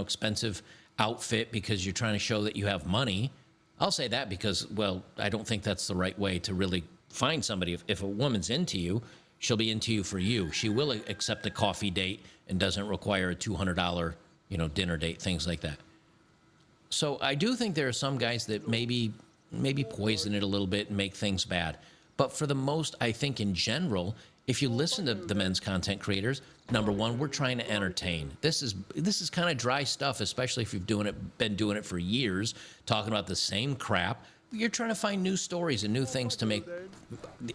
expensive outfit because you're trying to show that you have money. I'll say that because, well, I don't think that's the right way to really find somebody. If a woman's into you, she'll be into you for you. She will accept a coffee date and doesn't require a $200, dinner date, things like that. So I do think there are some guys that maybe poison it a little bit and make things bad. But for the most, I think in general, if you listen to the men's content creators, number one, we're trying to entertain. This is kind of dry stuff, especially if you've been doing it for years, talking about the same crap. You're trying to find new stories and new things to make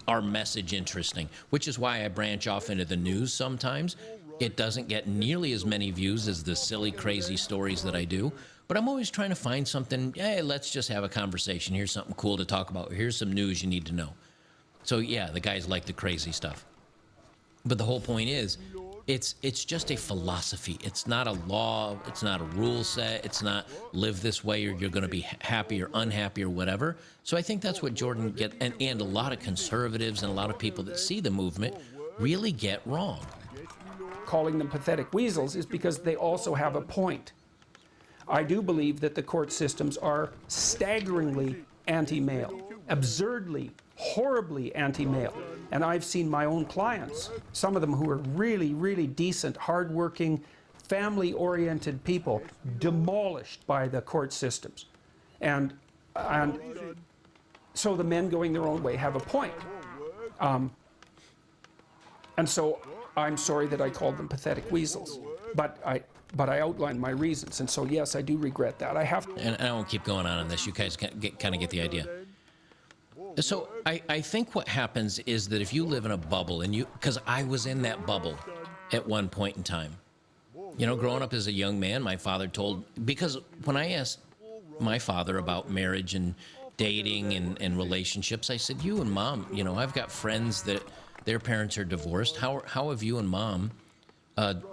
our message interesting, which is why I branch off into the news sometimes. It doesn't get nearly as many views as the silly, crazy stories that I do, but I'm always trying to find something. Hey, let's just have a conversation. Here's something cool to talk about. Here's some news you need to know. So yeah, the guys like the crazy stuff. But the whole point is, it's just a philosophy. It's not a law. It's not a rule set. It's not live this way or you're going to be happy or unhappy or whatever. So I think that's what Jordan gets, and a lot of conservatives and a lot of people that see the movement really get wrong. Calling them pathetic weasels is because they also have a point. I do believe that the court systems are staggeringly anti-male, absurdly, horribly anti-male. And I've seen my own clients, some of them who are really, really decent, hardworking, family-oriented people, demolished by the court systems. And so the men going their own way have a point. And so I'm sorry that I called them pathetic weasels, but I outlined my reasons, and so yes, I do regret that. I have to. And I won't keep going on this. You guys kind of get the idea. So I think what happens is that if you live in a bubble, because I was in that bubble at one point in time. Growing up as a young man, my father because when I asked my father about marriage and dating and relationships, I said, you and Mom, I've got friends that their parents are divorced. How have you and Mom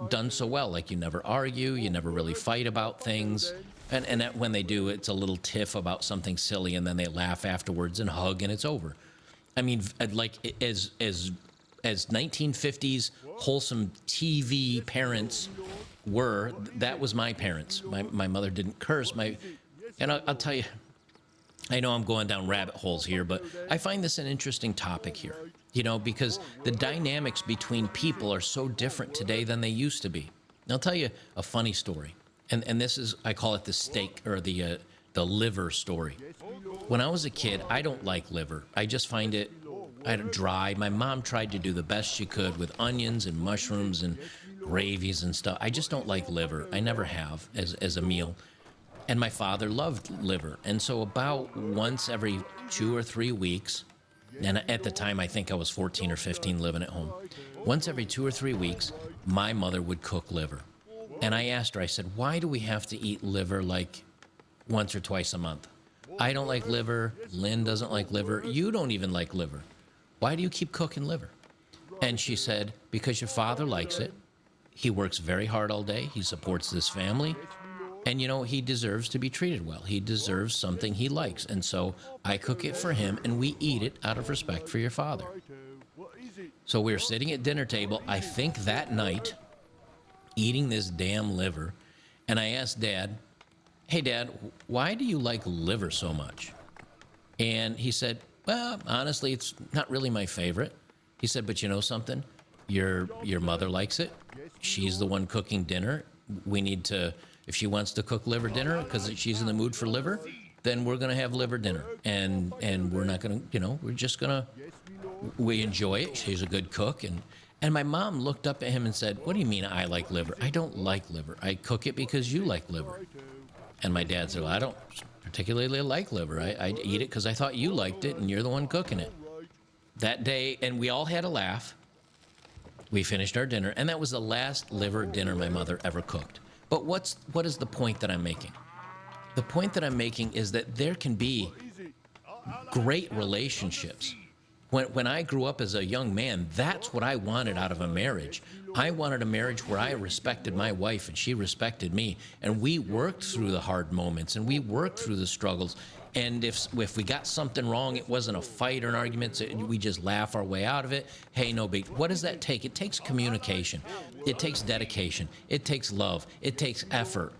done so well? Like, you never argue, you never really fight about things. And that when they do, it's a little tiff about something silly, and then they laugh afterwards and hug, and it's over. I mean, like as 1950s wholesome TV parents were, that was my parents. My mother didn't curse. And I'll tell you, I know I'm going down rabbit holes here, but I find this an interesting topic here. Because the dynamics between people are so different today than they used to be. And I'll tell you a funny story. And this is, I call it the steak or the liver story. When I was a kid, I don't like liver. I just find it dry. My mom tried to do the best she could with onions and mushrooms and gravies and stuff. I just don't like liver. I never have as a meal. And my father loved liver. And so about once every 2 or 3 weeks, and at the time I think I was 14 or 15 living at home, once every 2 or 3 weeks, my mother would cook liver. And I asked her, I said, why do we have to eat liver like once or twice a month? I don't like liver. Lynn doesn't like liver. You don't even like liver. Why do you keep cooking liver? And she said, because your father likes it. He works very hard all day. He supports this family. And, he deserves to be treated well. He deserves something he likes. And so I cook it for him, and we eat it out of respect for your father. So we were sitting at dinner table, I think that night, eating this damn liver, and I asked Dad, hey, Dad, why do you like liver so much? And he said, well, honestly, it's not really my favorite. He said, but you know something? Your mother likes it. She's the one cooking dinner. We need to, if she wants to cook liver dinner because she's in the mood for liver, then we're going to have liver dinner. And we're not going to, we're just going to, we enjoy it. She's a good cook. And my mom looked up at him and said, what do you mean I like liver? I don't like liver. I cook it because you like liver. And my dad said, well, I don't particularly like liver. I eat it because I thought you liked it and you're the one cooking it. That day, and we all had a laugh. We finished our dinner, and that was the last liver dinner my mother ever cooked. But what is the point that I'm making? The point that I'm making is that there can be great relationships. When I grew up as a young man, that's what I wanted out of a marriage. I wanted a marriage where I respected my wife and she respected me, and we worked through the hard moments and we worked through the struggles. And if we got something wrong, it wasn't a fight or an argument, so we just laugh our way out of it. Hey, no big. What does that take? It takes communication. It takes dedication. It takes love. It takes effort.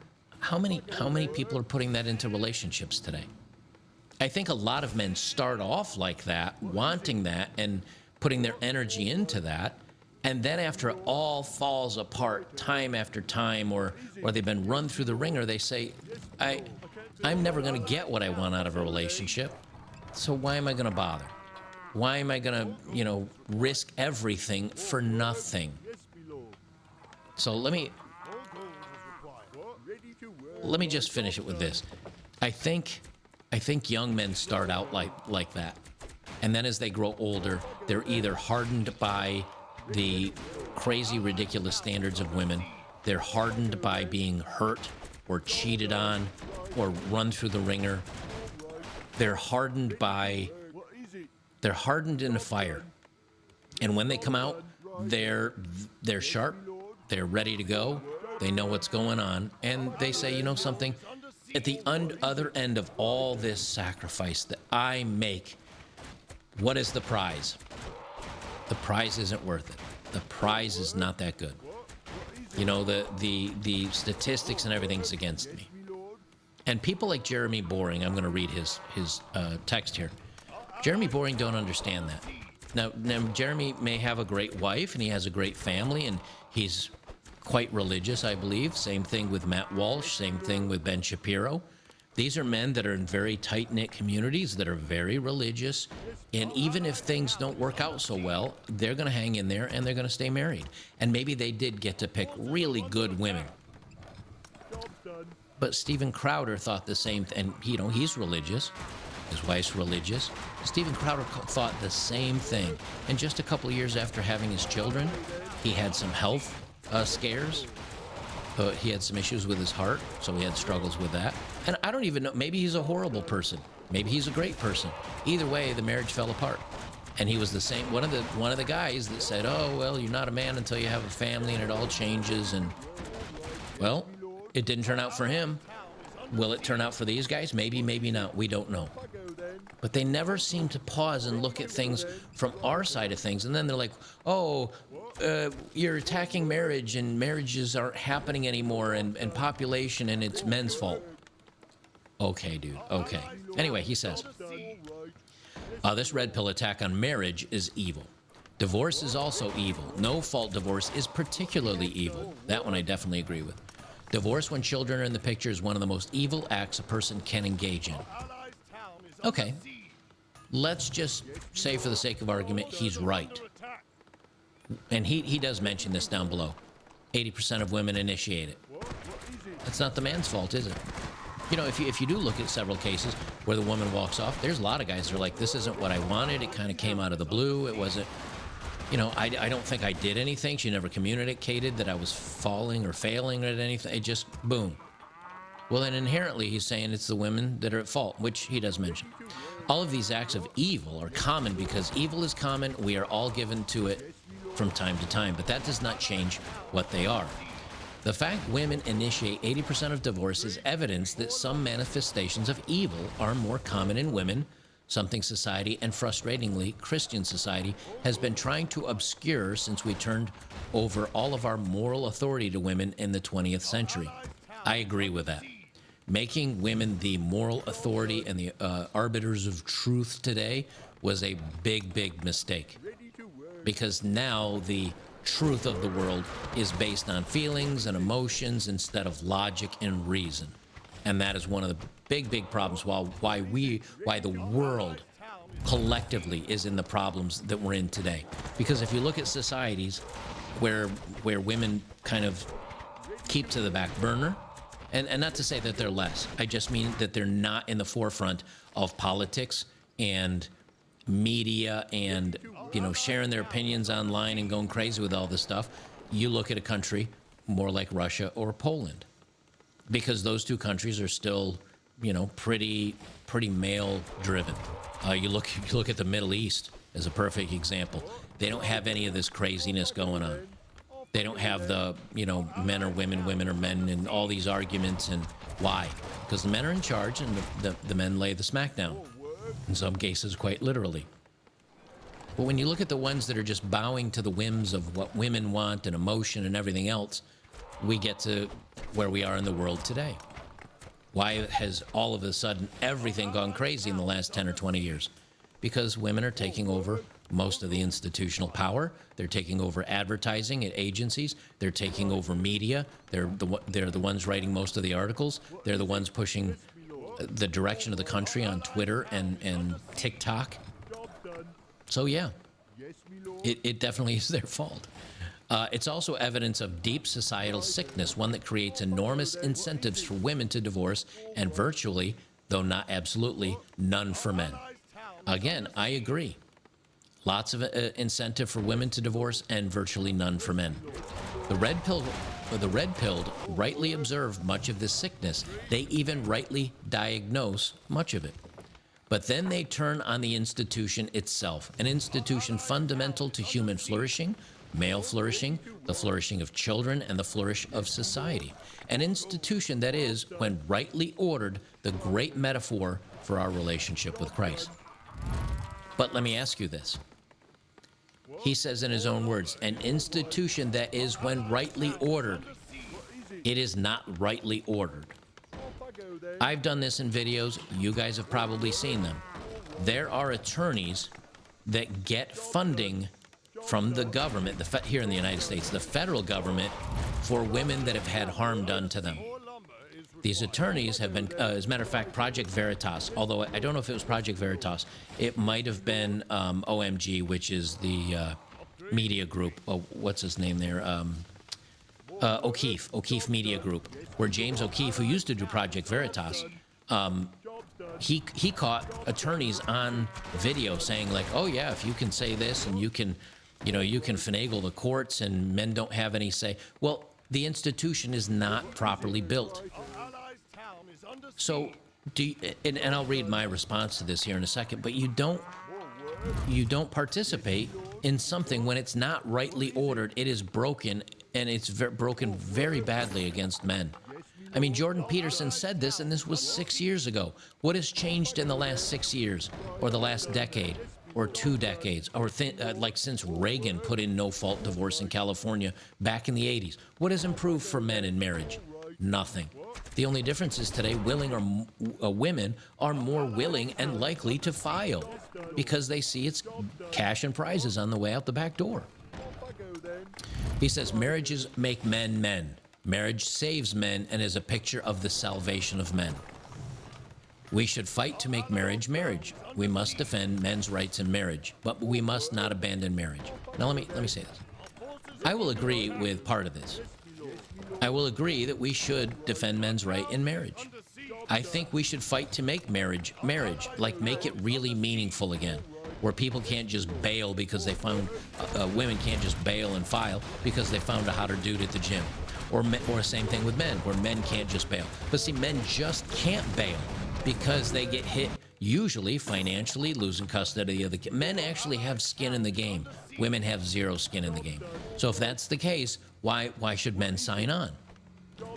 how many people are putting that into relationships today? I think a lot of men start off like that, wanting that and putting their energy into that. And then after it all falls apart time after time, or they've been run through the ringer, they say, I'm never going to get what I want out of a relationship. So why am I going to bother? Why am I going to, risk everything for nothing? So let me just finish it with this. I think young men start out like that. And then as they grow older, they're either hardened by the crazy, ridiculous standards of women. They're hardened by being hurt or cheated on or run through the ringer. They're hardened in the fire. And when they come out, they're sharp. They're ready to go. They know what's going on. And they say, you know something? At the other end of all this sacrifice that I make, what is the prize? The prize isn't worth it. The prize is not that good. The statistics and everything's against me. And people like Jeremy Boring, I'm going to read his text here. Jeremy Boring don't understand that. Now, Jeremy may have a great wife, and he has a great family, and he's quite religious, I believe. Same thing with Matt Walsh, same thing with Ben Shapiro. These are men that are in very tight-knit communities that are very religious, and even if things don't work out so well, they're going to hang in there and they're going to stay married. And maybe they did get to pick really good women. But Steven Crowder thought the same thing, and he's religious. His wife's religious. Steven Crowder thought the same thing. And just a couple of years after having his children, he had some health scares. He had some issues with his heart, so he had struggles with that. And I don't even know, maybe he's a horrible person. Maybe he's a great person. Either way, the marriage fell apart. And he was the same, one of the guys that said, oh, well, you're not a man until you have a family and it all changes. And, well, it didn't turn out for him. Will it turn out for these guys? Maybe, maybe not. We don't know. But they never seem to pause and look at things from our side of things. And then they're like, oh, you're attacking marriage and marriages aren't happening anymore and population and it's men's fault. Okay, dude. Okay. Anyway, he says, this red pill attack on marriage is evil. Divorce is also evil. No-fault divorce is particularly evil. That one I definitely agree with. Divorce when children are in the picture is one of the most evil acts a person can engage in. Okay. Let's just say for the sake of argument, he's right. And he does mention this down below. 80% of women initiate it. That's not the man's fault, is it? If you do look at several cases where the woman walks off, there's a lot of guys that are like, this isn't what I wanted. It kind of came out of the blue. It wasn't, I don't think I did anything. She never communicated that I was falling or failing at anything. It just, boom. Well, then inherently he's saying it's the women that are at fault, which he does mention. All of these acts of evil are common because evil is common. We are all given to it from time to time, but that does not change what they are. The fact women initiate 80% of divorce is evidence that some manifestations of evil are more common in women, something society, and frustratingly, Christian society, has been trying to obscure since we turned over all of our moral authority to women in the 20th century. I agree with that. Making women the moral authority and the arbiters of truth today was a big, big mistake. Because now the truth of the world is based on feelings and emotions instead of logic and reason. And that is one of the big, big problems why the world collectively is in the problems that we're in today. Because if you look at societies where women kind of keep to the back burner, and not to say that they're less, I just mean that they're not in the forefront of politics and media and, sharing their opinions online and going crazy with all this stuff. You look at a country more like Russia or Poland, because those two countries are still, pretty male driven. You look at the Middle East as a perfect example. They don't have any of this craziness going on. They don't have the, men are women, women are men, and all these arguments. And why? Because the men are in charge and the men lay the smackdown. In some cases, quite literally. But when you look at the ones that are just bowing to the whims of what women want and emotion and everything else, we get to where we are in the world today. Why has all of a sudden everything gone crazy in the last 10 or 20 years? Because women are taking over most of the institutional power. They're taking over advertising at agencies. They're taking over media. They're the ones writing most of the articles. They're the ones pushing the direction of the country on Twitter and TikTok. So yeah, it definitely is their fault. It's also evidence of deep societal sickness, one that creates enormous incentives for women to divorce, and virtually, though not absolutely, none for men. Again, I agree. Lots of incentive for women to divorce and virtually none for men. The red-pilled rightly observe much of this sickness. They even rightly diagnose much of it. But then they turn on the institution itself, an institution fundamental to human flourishing, male flourishing, the flourishing of children, and the flourish of society. An institution that is, when rightly ordered, the great metaphor for our relationship with Christ. But let me ask you this. He says in his own words, an institution that is, when rightly ordered. It is not rightly ordered. I've done this in videos. You guys have probably seen them. There are attorneys that get funding from the government, here in the United States, the federal government, for women that have had harm done to them. These attorneys have been, as a matter of fact, Project Veritas, although I don't know if it was Project Veritas. It might have been OMG, which is the media group. Oh, what's his name there? O'Keefe Media Group, where James O'Keefe, who used to do Project Veritas, he caught attorneys on video saying like, oh yeah, if you can say this and you can finagle the courts and men don't have any say. Well, the institution is not properly built. So, and I'll read my response to this here in a second, but you don't participate in something when it's not rightly ordered. It is broken, and it's broken very badly against men. I mean, Jordan Peterson said this, and this was 6 years ago. What has changed in the last 6 years, or the last decade, or 2 decades, or like since Reagan put in no-fault divorce in California back in the 80s? What has improved for men in marriage? Nothing. The only difference is today, women are more willing and likely to file because they see it's cash and prizes on the way out the back door. He says, marriages make men men. Marriage saves men and is a picture of the salvation of men. We should fight to make marriage marriage. We must defend men's rights in marriage, but we must not abandon marriage. Now let me say this. I will agree with part of this. I will agree that we should defend men's right in marriage. I think we should fight to make marriage, like make it really meaningful again, where people can't just bail because they found, women can't just bail and file because they found a hotter dude at the gym. Or same thing with men, where men can't just bail. But see, men just can't bail because they get hit, usually financially, losing custody of the kid. Men actually have skin in the game. Women have zero skin in the game. So if that's the case, why should men sign on?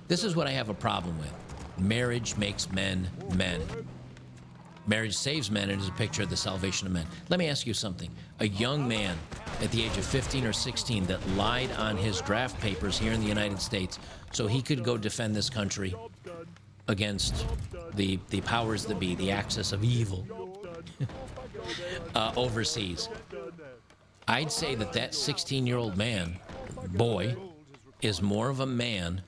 This is what I have a problem with. Marriage makes men men. Marriage saves men and is a picture of the salvation of men. Let me ask you something. A young man at the age of 15 or 16 that lied on his draft papers here in the United States so he could go defend this country against the powers that be, the axis of evil overseas. I'd say that 16-year-old boy, is more of a man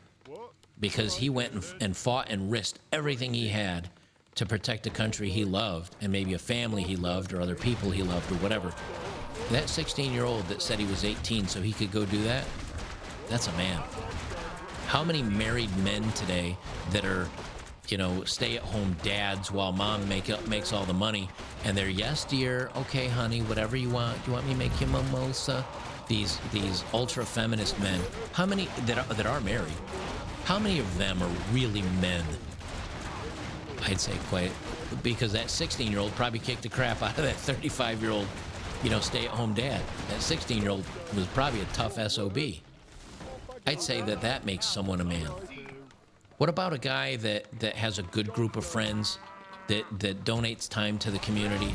because he went and fought and risked everything he had to protect a country he loved and maybe a family he loved or other people he loved or whatever. That 16-year-old that said he was 18 so he could go do that, that's a man. How many married men today that are, stay-at-home dads while mom makes all the money and they're, yes, dear, okay, honey, whatever you want. Do you want me to make you mimosa? These ultra-feminist men, how many that are married, how many of them are really men? I'd say quite, because that 16-year-old probably kicked the crap out of that 35-year-old, stay-at-home dad. That 16-year-old was probably a tough SOB. I'd say that makes someone a man. What about a guy that has a good group of friends, that donates time to the community,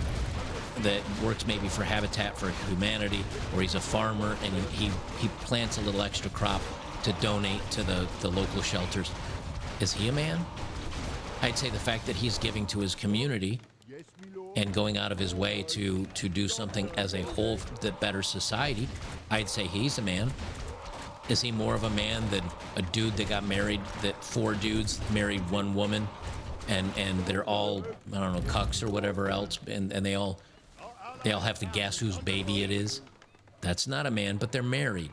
that works maybe for Habitat for Humanity, or he's a farmer and he plants a little extra crop to donate to the local shelters? Is he a man? I'd say the fact that he's giving to his community and going out of his way to do something as a whole that betters society, I'd say he's a man. Is he more of a man than a dude that got married, that 4 dudes married 1 woman, and they're all, I don't know, cucks or whatever else, and they all have to guess whose baby it is? That's not a man, but they're married.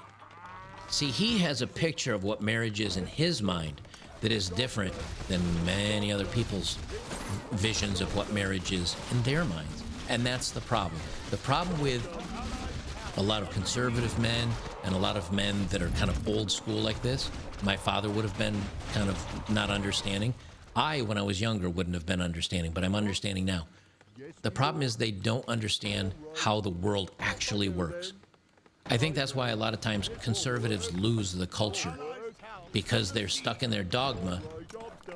See, he has a picture of what marriage is in his mind that is different than many other people's visions of what marriage is in their minds. And that's the problem. The problem with a lot of conservative men and a lot of men that are kind of old school like this, my father would have been kind of not understanding. When I was younger, wouldn't have been understanding, but I'm understanding now. The problem is they don't understand how the world actually works. I think that's why a lot of times conservatives lose the culture, because they're stuck in their dogma,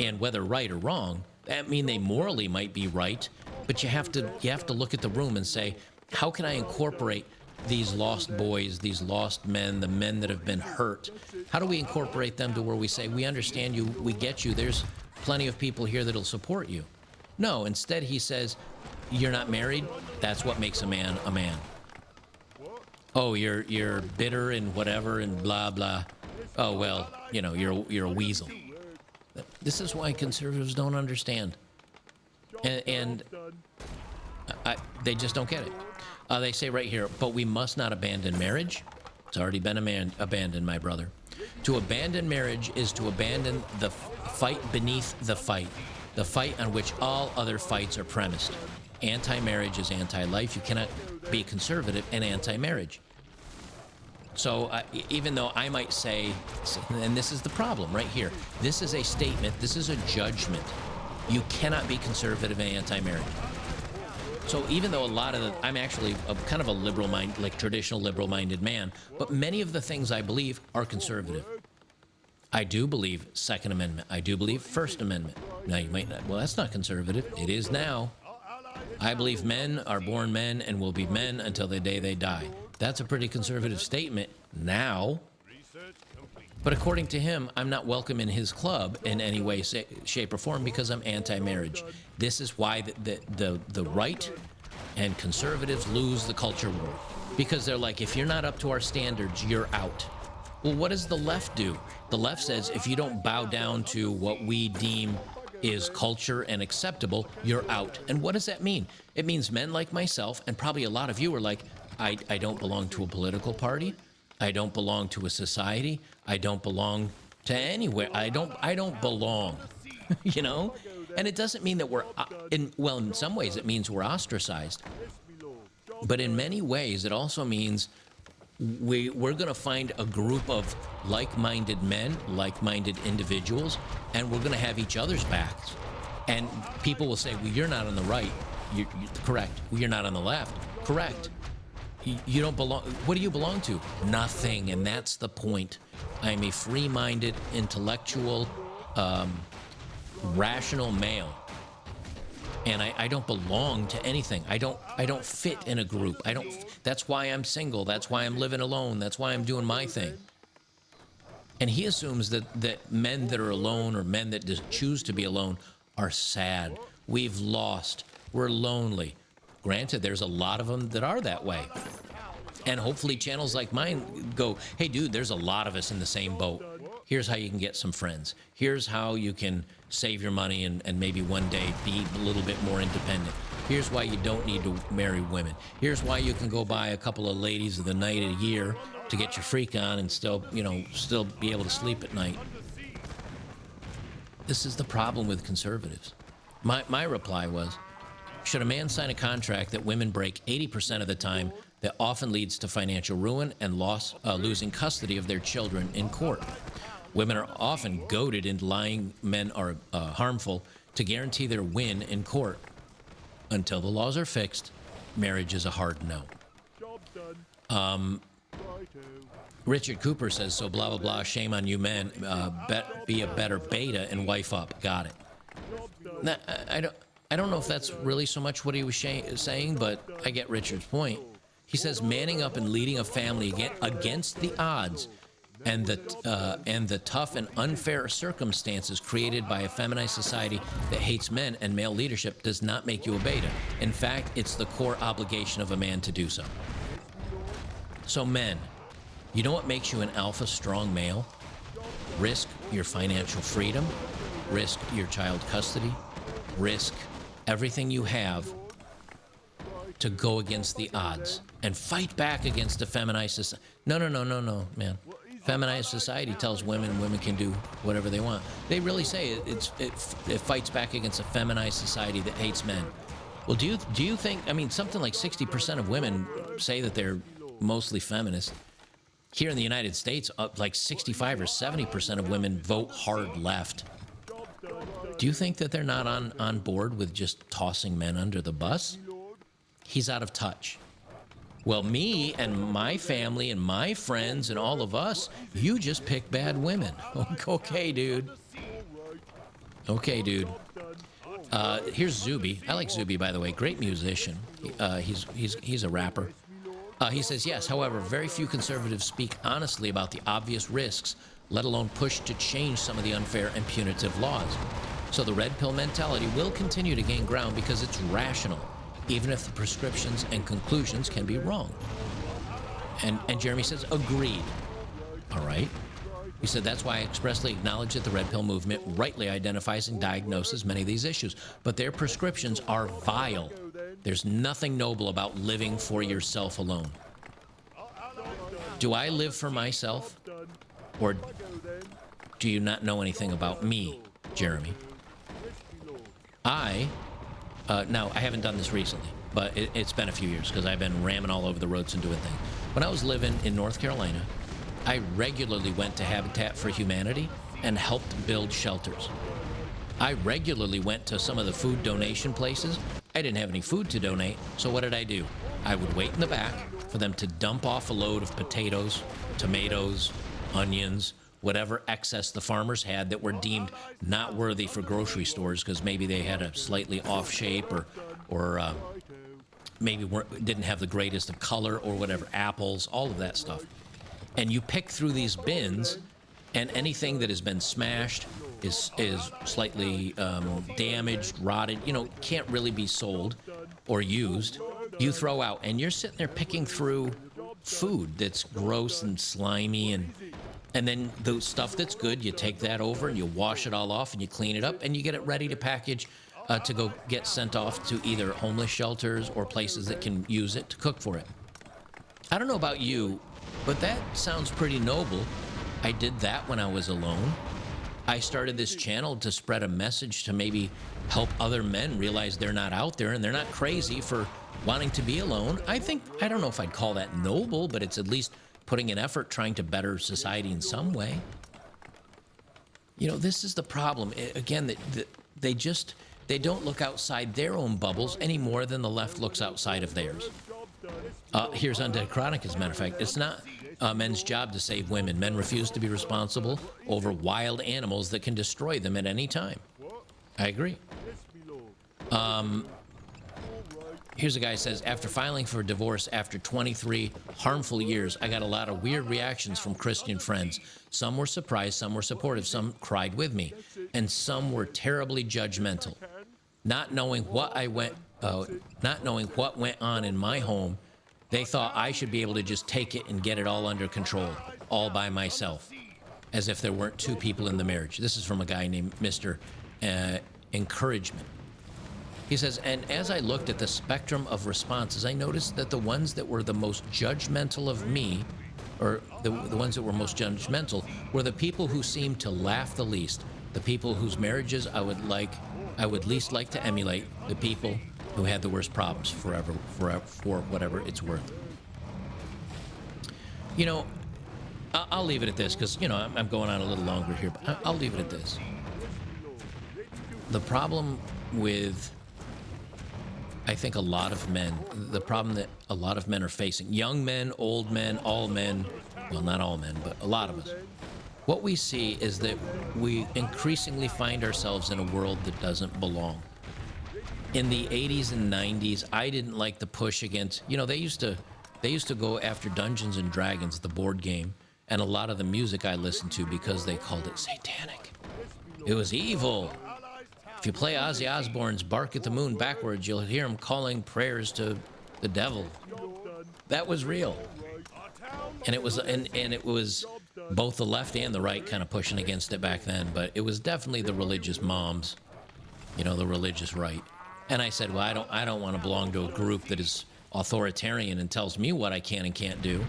and whether right or wrong, that mean they morally might be right, but you have to look at the room and say, how can I incorporate these lost boys, these lost men, the men that have been hurt? How do we incorporate them to where we say, we understand you, we get you, there's plenty of people here that'll support you? No, instead he says, you're not married, that's what makes a man a man. Oh, you're bitter and whatever and blah blah. Oh well, you know, you're a weasel. This is why conservatives don't understand, and they just don't get it. They say right here, but we must not abandon marriage. It's already been abandoned, my brother. To abandon marriage is to abandon the fight beneath the fight on which all other fights are premised. Anti-marriage is anti-life. You cannot be conservative and anti-marriage. So even though I might say, and this is the problem right here, this is a statement, this is a judgment. You cannot be conservative and anti-marriage. So even though I'm actually kind of a liberal mind, like traditional liberal-minded man, but many of the things I believe are conservative. I do believe Second Amendment. I do believe First Amendment. Now you might not, well, that's not conservative. It is now. I believe men are born men and will be men until the day they die. That's a pretty conservative statement now. But according to him, I'm not welcome in his club in any way, shape, or form because I'm anti-marriage. This is why the right and conservatives lose the culture war. Because they're like, if you're not up to our standards, you're out. Well, what does the left do? The left says, if you don't bow down to what we deem is culture and acceptable, you're out. And what does that mean? It means men like myself, and probably a lot of you are like, I don't belong to a political party. I don't belong to a society. I don't belong to anywhere. I don't belong, you know? And it doesn't mean that we're, in some ways it means we're ostracized. But in many ways, it also means we're going to find a group of like-minded men, like-minded individuals, and we're going to have each other's backs. And people will say, well, you're not on the right. You're correct. Well, you're not on the left. Correct. You don't belong. What do you belong to? Nothing. And that's the point. I'm a free-minded, intellectual, rational male. And I don't belong to anything. I don't fit in a group. That's why I'm single. That's why I'm living alone. That's why I'm doing my thing. And he assumes that men that are alone or men that just choose to be alone are sad. We've lost. We're lonely. Granted, there's a lot of them that are that way. And hopefully channels like mine go, hey, dude, there's a lot of us in the same boat. Here's how you can get some friends. Here's how you can save your money and maybe one day be a little bit more independent. Here's why you don't need to marry women. Here's why you can go buy a couple of ladies of the night a year to get your freak on and still be able to sleep at night. This is the problem with conservatives. My reply was, should a man sign a contract that women break 80% of the time that often leads to financial ruin and losing custody of their children in court? Women are often goaded into lying men are harmful to guarantee their win in court. Until the laws are fixed, marriage is a hard no. Richard Cooper says, so blah, blah, blah, shame on you men, be a better beta and wife up. Got it. Now, I don't know if that's really so much what he was saying, but I get Richard's point. He says manning up and leading a family against the odds and the tough and unfair circumstances created by a feminized society that hates men and male leadership does not make you a beta. In fact, it's the core obligation of a man to do so. So men, you know what makes you an alpha strong male? Risk your financial freedom, risk your child custody, risk everything you have to go against the odds and fight back against a feminized society. No, man. Feminized society tells women can do whatever they want. They really say it fights back against a feminized society that hates men. Well, do you think, I mean, something like 60% of women say that they're mostly feminist. Here in the United States, like 65 or 70% of women vote hard left. Do you think that they're not on board with just tossing men under the bus? He's out of touch. Well, me and my family and my friends and all of us, you just pick bad women. Okay, dude. Okay, dude. Here's Zuby. I like Zuby, by the way. Great musician. He's a rapper. He says, yes, however, very few conservatives speak honestly about the obvious risks, let alone push to change some of the unfair and punitive laws. So the red pill mentality will continue to gain ground because it's rational, even if the prescriptions and conclusions can be wrong. And Jeremy says, agreed. All right. He said, that's why I expressly acknowledge that the red pill movement rightly identifies and diagnoses many of these issues, but their prescriptions are vile. There's nothing noble about living for yourself alone. Do I live for myself? Or do you not know anything about me, Jeremy? Now, I haven't done this recently, but it's been a few years because I've been ramming all over the roads and doing things. When I was living in North Carolina, I regularly went to Habitat for Humanity and helped build shelters. I regularly went to some of the food donation places. I didn't have any food to donate, so what did I do? I would wait in the back for them to dump off a load of potatoes, tomatoes, onions, whatever excess the farmers had that were deemed not worthy for grocery stores because maybe they had a slightly off shape or maybe didn't have the greatest of color or whatever, apples, all of that stuff. And you pick through these bins, and anything that has been smashed is slightly damaged, rotted, can't really be sold or used, you throw out. And you're sitting there picking through food that's gross and slimy, and then the stuff that's good, you take that over and you wash it all off and you clean it up and you get it ready to package to go get sent off to either homeless shelters or places that can use it to cook for it. I don't know about you, but that sounds pretty noble. I did that when I was alone. I started this channel to spread a message to maybe help other men realize they're not out there and they're not crazy for wanting to be alone. I don't know if I'd call that noble, but it's at least putting an effort trying to better society in some way. This is the problem. Again, that they don't look outside their own bubbles any more than the left looks outside of theirs. Here's Undead Chronic, as a matter of fact. It's not men's job to save women. Men refuse to be responsible over wild animals that can destroy them at any time. I agree. Here's a guy who says, after filing for divorce after 23 harmful years, I got a lot of weird reactions from Christian friends. Some were surprised, some were supportive, some cried with me, and some were terribly judgmental. Not knowing what went on in my home, they thought I should be able to just take it and get it all under control, all by myself, as if there weren't two people in the marriage. This is from a guy named Mr. Encouragement. He says, and as I looked at the spectrum of responses, I noticed that the ones that were the most judgmental of me, or the ones that were most judgmental, were the people who seemed to laugh the least, the people whose marriages I would least like to emulate, the people who had the worst problems for whatever it's worth. I'll leave it at this because, I'm going on a little longer here, but I'll leave it at this. The problem with, I think, a lot of men, the problem that a lot of men are facing, young men, old men, all men, well, not all men, but a lot of us, what we see is that we increasingly find ourselves in a world that doesn't belong. In the 80s and 90s, I didn't like the push against, they used to go after Dungeons and Dragons, the board game, and a lot of the music I listened to because they called it satanic. It was evil. If you play Ozzy Osbourne's Bark at the Moon backwards, you'll hear him calling prayers to the devil. That was real. And it was both the left and the right kind of pushing against it back then, but it was definitely the religious moms, you know, the religious right. And I said, well, I don't want to belong to a group that is authoritarian and tells me what I can and can't do.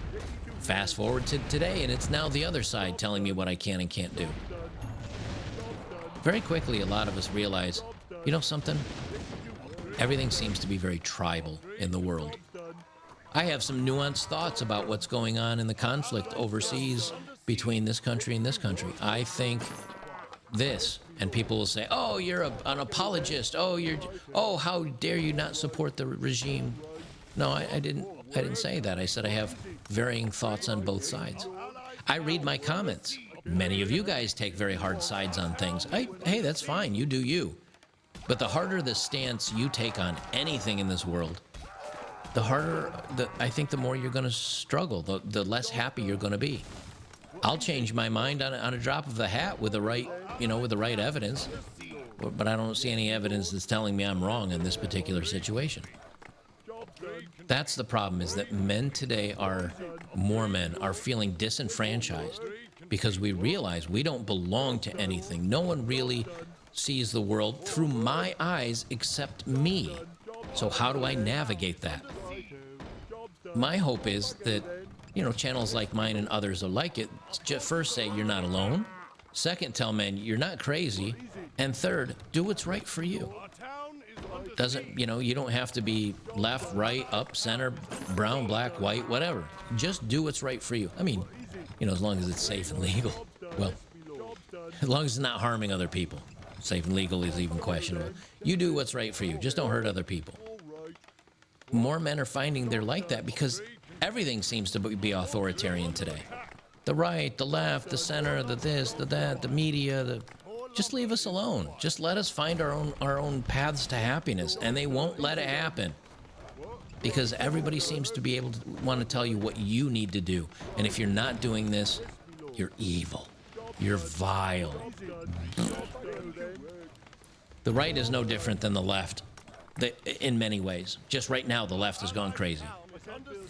Fast forward to today, and it's now the other side telling me what I can and can't do. Very quickly, a lot of us realize, you know something? Everything seems to be very tribal in the world. I have some nuanced thoughts about what's going on in the conflict overseas between this country and this country. I think this, and people will say, oh, you're an apologist. Oh, how dare you not support the regime? No, I didn't say that. I said I have varying thoughts on both sides. I read my comments. Many of you guys take very hard sides on things. Hey, that's fine. You do you. But the harder the stance you take on anything in this world, the harder, I think the more you're going to struggle, the less happy you're going to be. I'll change my mind on a drop of the hat with the right, with the right evidence, but I don't see any evidence that's telling me I'm wrong in this particular situation. That's the problem, is that more men are feeling disenfranchised because we realize we don't belong to anything. No one really sees the world through my eyes except me. So how do I navigate that? My hope is that, channels like mine and others are like it, first say you're not alone. Second, tell men you're not crazy. And third, do what's right for you. You don't have to be left, right, up, center, brown, black, white, whatever. Just do what's right for you. I mean, as long as it's safe and legal. Well, as long as it's not harming other people. Safe and legal is even questionable. You do what's right for you. Just don't hurt other people. More men are finding they're like that because everything seems to be authoritarian today. The right, the left, the center, the this, the that, the media, just leave us alone. Just let us find our own paths to happiness, and they won't let it happen. Because everybody seems to be able to want to tell you what you need to do. And if you're not doing this, you're evil. You're vile. The right is no different than the left in many ways. Just right now, the left has gone crazy.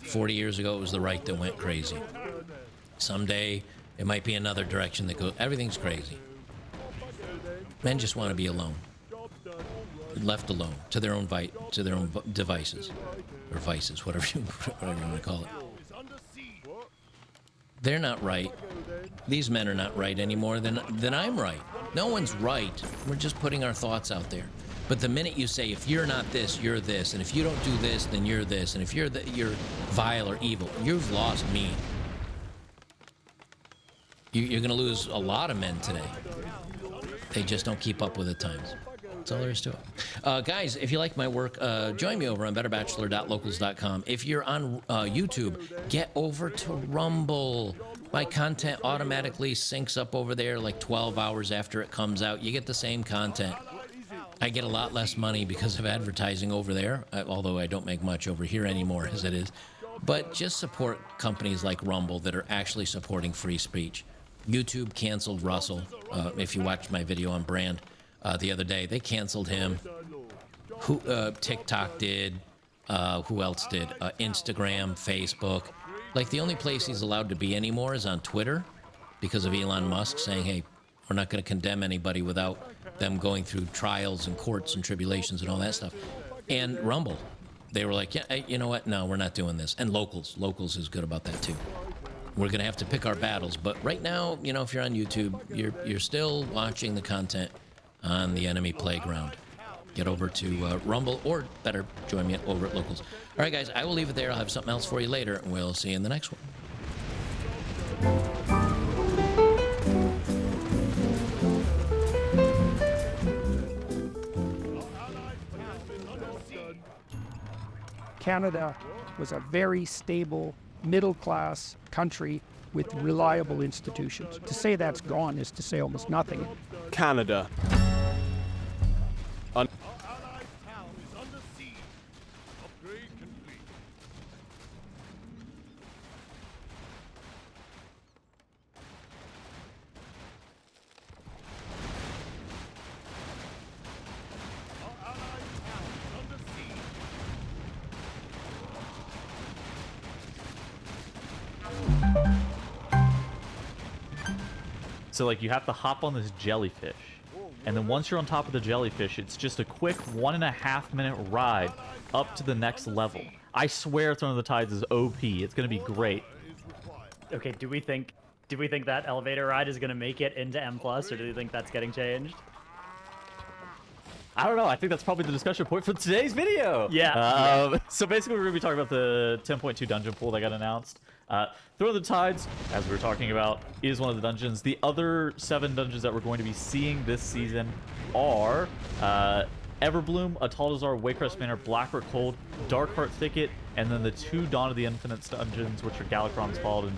40 years ago, it was the right that went crazy. Someday, it might be another direction that goes. Everything's crazy. Men just want to be alone. Left alone, to their own devices. Or vices, whatever you want to call it. They're not right. These men are not right any more than I'm right. No one's right. We're just putting our thoughts out there. But the minute you say, if you're not this, you're this, and if you don't do this, then you're this, and if you're vile or evil, you've lost me. You're going to lose a lot of men today. They just don't keep up with the times. That's all there is to it. Guys, if you like my work, join me over on betterbachelor.locals.com. If you're on YouTube, get over to Rumble. My content automatically syncs up over there like 12 hours after it comes out. You get the same content. I get a lot less money because of advertising over there, although I don't make much over here anymore as it is. But just support companies like Rumble that are actually supporting free speech. YouTube canceled Russell. If you watched my video on Brand the other day, they canceled him. TikTok did. Who else did? Instagram, Facebook. Like, the only place he's allowed to be anymore is on Twitter because of Elon Musk saying, hey, we're not going to condemn anybody without them going through trials and courts and tribulations and all that stuff. And Rumble, they were like, yeah, hey, you know what? No, we're not doing this. And Locals is good about that too. We're going to have to pick our battles. But right now, if you're on YouTube, you're still watching the content on the enemy playground. Get over to Rumble, or better, join me over at Locals. All right, guys, I will leave it there. I'll have something else for you later, and we'll see you in the next one. Canada was a very stable, middle-class country with reliable institutions. To say that's gone is to say almost nothing. Canada. So like you have to hop on this jellyfish, and then once you're on top of the jellyfish, it's just a quick 1.5 minute ride up to the next level. I swear Throne of the Tides is OP. It's gonna be great. Okay, do we think that elevator ride is gonna make it into M+, or do you think that's getting changed? I don't know. I think that's probably the discussion point for today's video. Yeah. So basically, we're going to be talking about the 10.2 dungeon pool that got announced. Throne of the Tides, as we were talking about, is one of the dungeons. The other 7 dungeons that we're going to be seeing this season are Everbloom, Ataldazar, Warcraft Manor, Blackroot Cold, Darkheart Thicket, and then the 2 Dawn of the Infinite dungeons, which are Galakron's Fall and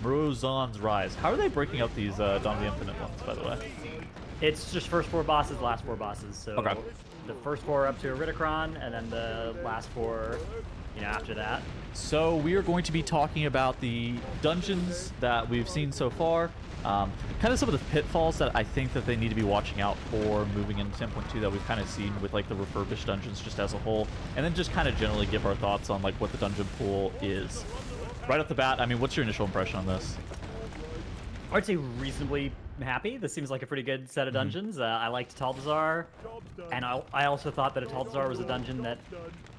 Murozon's Rise. How are they breaking up these Dawn of the Infinite ones, by the way? It's just first 4 bosses, last 4 bosses. So Okay. the first 4 up to Iridikron, and then the last 4, after that. So we are going to be talking about the dungeons that we've seen so far, kind of some of the pitfalls that I think that they need to be watching out for moving into 10.2 that we've kind of seen with like the refurbished dungeons just as a whole, and then just kind of generally give our thoughts on like what the dungeon pool is. Right off the bat, I mean, what's your initial impression on this? I would say reasonably happy. This seems like a pretty good set of dungeons. I liked Ataldazar, and I also thought that Ataldazar was a dungeon that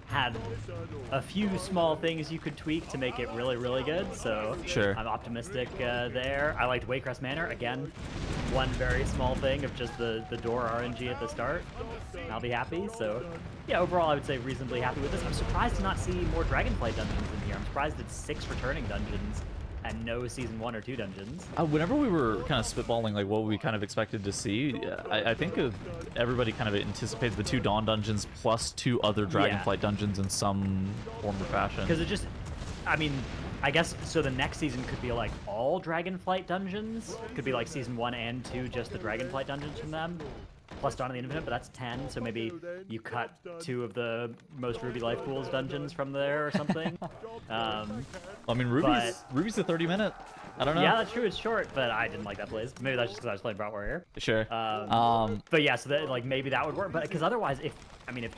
had a few small things you could tweak to make it really, really good. So Sure. I'm optimistic there. I liked Warcraft Manor. Again, one very small thing of just the door RNG at the start. I'll be happy. So yeah, overall I would say reasonably happy with this. I'm surprised to not see more Dragonflight dungeons in here. I'm surprised it's 6 returning dungeons and no season 1 or 2 dungeons. Whenever we were kind of spitballing like what we kind of expected to see, I think everybody kind of anticipated the 2 Dawn dungeons plus 2 other Dragonflight dungeons in some form or fashion. Because it just, I mean, I guess, so the next season could be like all Dragonflight dungeons. Could be like season 1 and 2, just the Dragonflight dungeons from them. Plus Dawn of the Infinite, but that's 10, so maybe you cut 2 of the most Ruby Life Pools dungeons from there or something. I mean, Ruby's a 30-minute. I don't know. Yeah, that's true. It's short, but I didn't like that place. Maybe that's just because I was playing Brat Warrior. Sure. But yeah, so that, like, maybe that would work. But because otherwise, if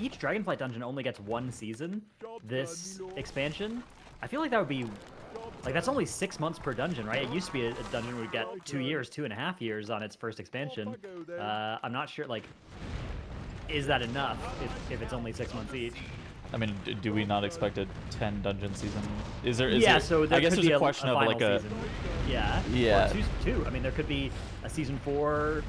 each Dragonflight dungeon only gets 1 season, this expansion, I feel like that would be, like, that's only 6 months per dungeon, right? It used to be a dungeon would get 2 years, 2.5 years on its first expansion. I'm not sure, like, is that enough if it's only 6 months each? I mean, do we not expect a 10 dungeon season? Is there? So there I guess could there's be a question of like a. season. Yeah. Yeah. Or two. I mean, there could be a season 4.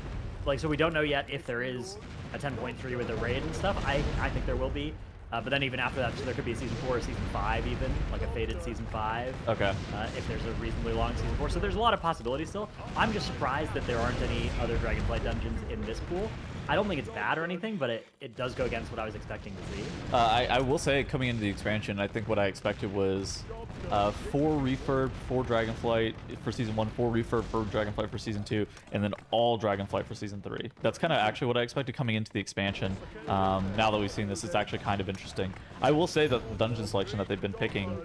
Like, so we don't know yet if there is a 10.3 with a raid and stuff. I think there will be. But then even after that, so there could be a season 4 or season 5 even, like a fated season 5. Okay. If there's a reasonably long season 4. So there's a lot of possibilities still. I'm just surprised that there aren't any other Dragonflight dungeons in this pool. I don't think it's bad or anything, but it does go against what I was expecting to see. I will say, coming into the expansion, I think what I expected was 4 refurb, 4 Dragonflight for season 1, 4 refurb, 4 Dragonflight for season 2, and then all Dragonflight for season 3. That's kind of actually what I expected coming into the expansion. Now that we've seen this, it's actually kind of interesting. I will say that the dungeon selection that they've been picking,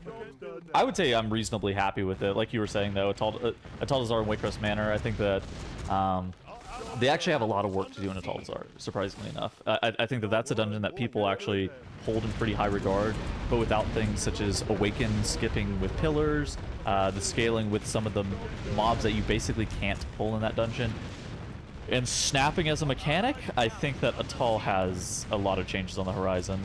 I would say I'm reasonably happy with it. Like you were saying, though, Ataldazar and Warcraft Manor, I think that they actually have a lot of work to do in Ataldazar, surprisingly enough. I think that that's a dungeon that people actually hold in pretty high regard, but without things such as Awaken skipping with pillars, the scaling with some of the mobs that you basically can't pull in that dungeon, and snapping as a mechanic, I think that Atal has a lot of changes on the horizon.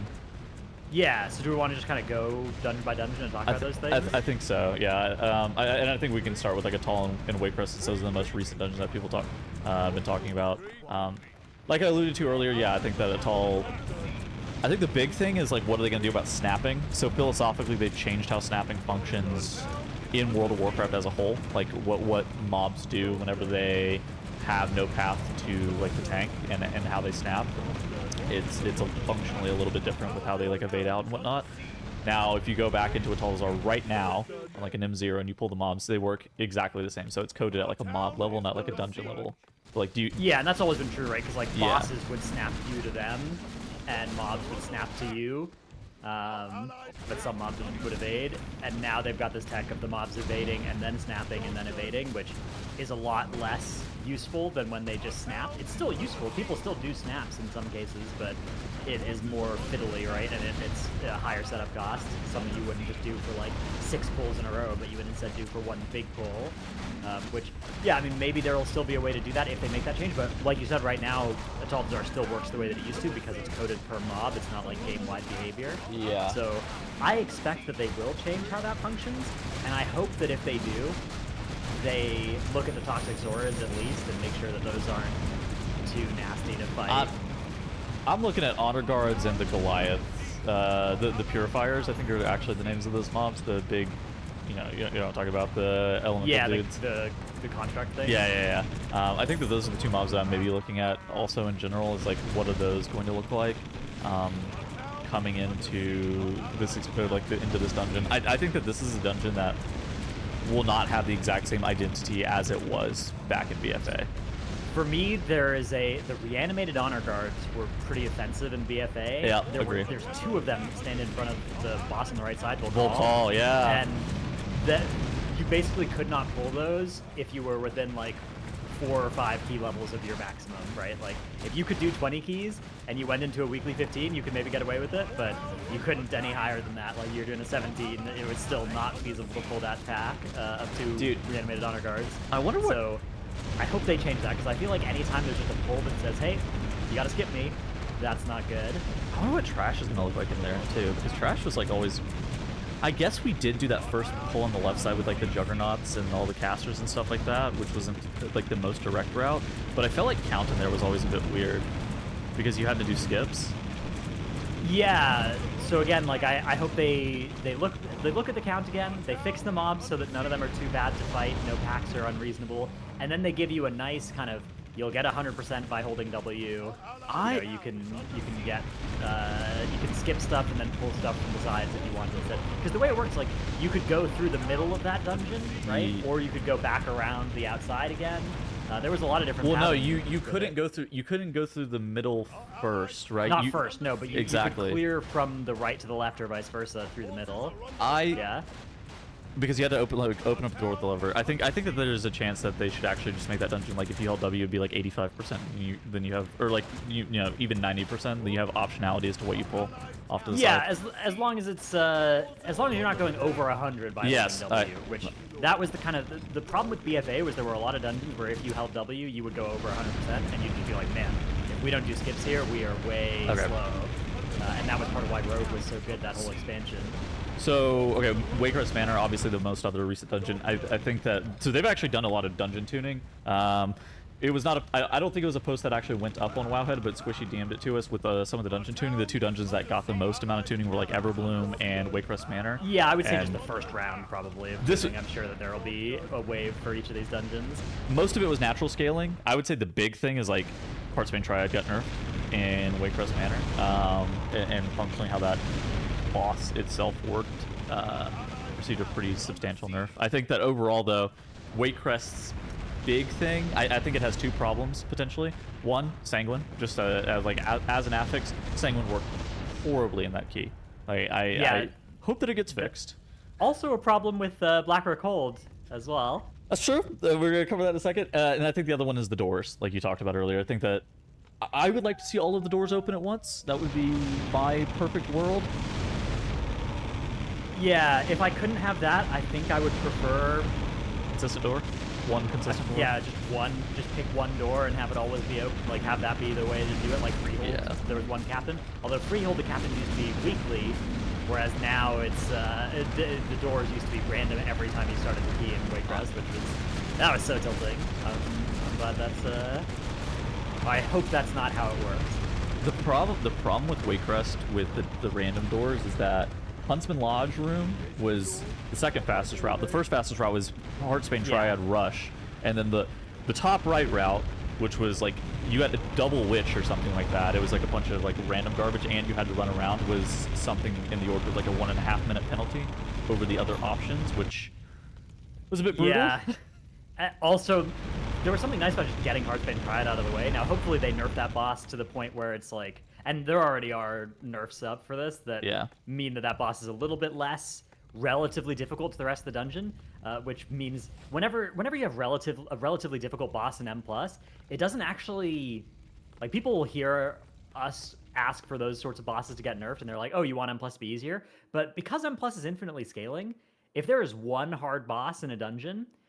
Yeah, so do we want to just kind of go dungeon by dungeon and talk about those things? I think so, yeah. And I think we can start with like Atal and Wakecrest, since those are the most recent dungeons that people been talking about. Like I alluded to earlier, yeah, I think that Atal, I think the big thing is like, what are they going to do about snapping? So philosophically, they've changed how snapping functions in World of Warcraft as a whole. Like what mobs do whenever they have no path to like the tank and how they snap. It's functionally a little bit different with how they like evade out and whatnot. Now, if you go back into Ataldazar right now, on like an M0, and you pull the mobs, they work exactly the same. So it's coded at like a mob level, not like a dungeon level. But, like, do you? Yeah, and that's always been true, right? Because like bosses would snap you to them, and mobs would snap to you. But some mobs would evade, and now they've got this tech of the mobs evading and then snapping and then evading, which is a lot less useful than when they just snap. It's still useful. People still do snaps in some cases, but it is more fiddly, right? And it's a higher setup cost. Something you wouldn't just do for like 6 pulls in a row, but you would instead do for 1 big pull. Which, yeah, I mean, maybe there will still be a way to do that if they make that change. But like you said, right now, Atoll Bazaar still works the way that it used to because it's coded per mob. It's not like game-wide behavior. Yeah. So I expect that they will change how that functions, and I hope that if they do, they look at the Toxic Zoras at least and make sure that those aren't too nasty to fight. I'm looking at Honor Guards and the Goliaths. The Purifiers, I think are actually the names of those mobs. The big, you know what I'm talking about, the elemental dudes. The construct thing. Yeah. I think that those are the 2 mobs that I'm maybe looking at also in general, is like, what are those going to look like coming into this, into this dungeon. I think that this is a dungeon that will not have the exact same identity as it was back in BFA. For me, the reanimated Honor Guards were pretty offensive in BFA. Yeah, agree. There's 2 of them stand in front of the boss on the right side, Voltall, yeah. And that you basically could not pull those if you were within like 4 or 5 key levels of your maximum, right? Like, if you could do 20 keys and you went into a weekly 15, you could maybe get away with it, but you couldn't any higher than that. Like, you're doing a 17, it was still not feasible to pull that pack of 2 reanimated Honor Guards. I wonder what... So, I hope they change that, because I feel like anytime there's just a pull that says, hey, you gotta skip me, that's not good. I wonder what Trash is gonna look like in there, too, because Trash was, like, always... I guess we did do that first pull on the left side with, like, the Juggernauts and all the casters and stuff like that, which wasn't, like, the most direct route, but I felt like count in there was always a bit weird, because you had to do skips. Yeah, so again, like, I hope they look at the count again, they fix the mobs so that none of them are too bad to fight, no packs are unreasonable, and then they give you a nice kind of, you'll get 100% by holding W. You can skip stuff and then pull stuff from the sides if you want to instead. Because the way it works, like, you could go through the middle of that dungeon, right? Or you could go back around the outside again. There was a lot of different. Well, no, you couldn't go through. You couldn't go through the middle first, right? Not first, no, but you exactly. could clear from the right to the left or vice versa through the middle. Yeah. Because you had to open up the door with the lever. I think that there's a chance that they should actually just make that dungeon, like, if you held W, it'd be like 85%. Then you have, or like you know, even 90%. Then you have optionality as to what you pull off to the side. Yeah, as long as it's as long as you're not going over 100 by holding W, which that was the kind of the problem with BFA was there were a lot of dungeons where if you held W, you would go over 100%, and you'd just be like, man, if we don't do skips here, we are way slow. And that was part of why Rogue was so good that whole expansion. So, okay, Warcraft Manor, obviously the most other recent dungeon. I think that, so they've actually done a lot of dungeon tuning. It was not I don't think it was a post that actually went up on Wowhead, but Squishy DM'd it to us with some of the dungeon tuning. The 2 dungeons that got the most amount of tuning were like Everbloom and Warcraft Manor. Yeah, I would say just the first round probably. I'm sure that there will be a wave for each of these dungeons. Most of it was natural scaling. I would say the big thing is like Heartsbane Triad got nerfed in Warcraft Manor, and functionally how that boss itself worked received a pretty substantial nerf. I think that overall, though, Wakecrest's big thing, I think it has 2 problems potentially. One, Sanguine, just as an affix, Sanguine worked horribly in that key. I hope that it gets fixed. Also a problem with Black Rock Hold as well. That's true. We're gonna cover that in a second. And I think the other one is the doors, like you talked about earlier. I think that I would like to see all of the doors open at once. That would be my perfect world. Yeah, if I couldn't have that, I think I would prefer consistent door. One consistent door. Yeah, just one. Just pick one door and have it always be open. Like have that be the way to do it. Like Freehold. Yeah. There was one captain. Although Freehold, the captain used to be weekly, whereas now it's the doors used to be random every time you started the key in Warcraft, that was so tilting. I'm glad that's. I hope that's not how it works. The problem with Wakecrest with the random doors is that Huntsman Lodge room was the second fastest route. The first fastest route was Heartsbane Triad Rush, and then the top right route, which was like you had a double witch or something like that. It was like a bunch of like random garbage, and you had to run around. Was something in the order of like a 1.5 minute penalty over the other options, which was a bit brutal. Yeah. Also, there was something nice about just getting Heartsbane Triad out of the way. Now, hopefully, they nerf that boss to the point where it's like. And there already are nerfs up for this that mean that boss is a little bit less relatively difficult to the rest of the dungeon. which means whenever you have a relatively difficult boss in M+, it doesn't actually, like, people will hear us ask for those sorts of bosses to get nerfed, and they're like, oh, you want M+ to be easier? But because M+ is infinitely scaling, if there is one hard boss in a dungeon,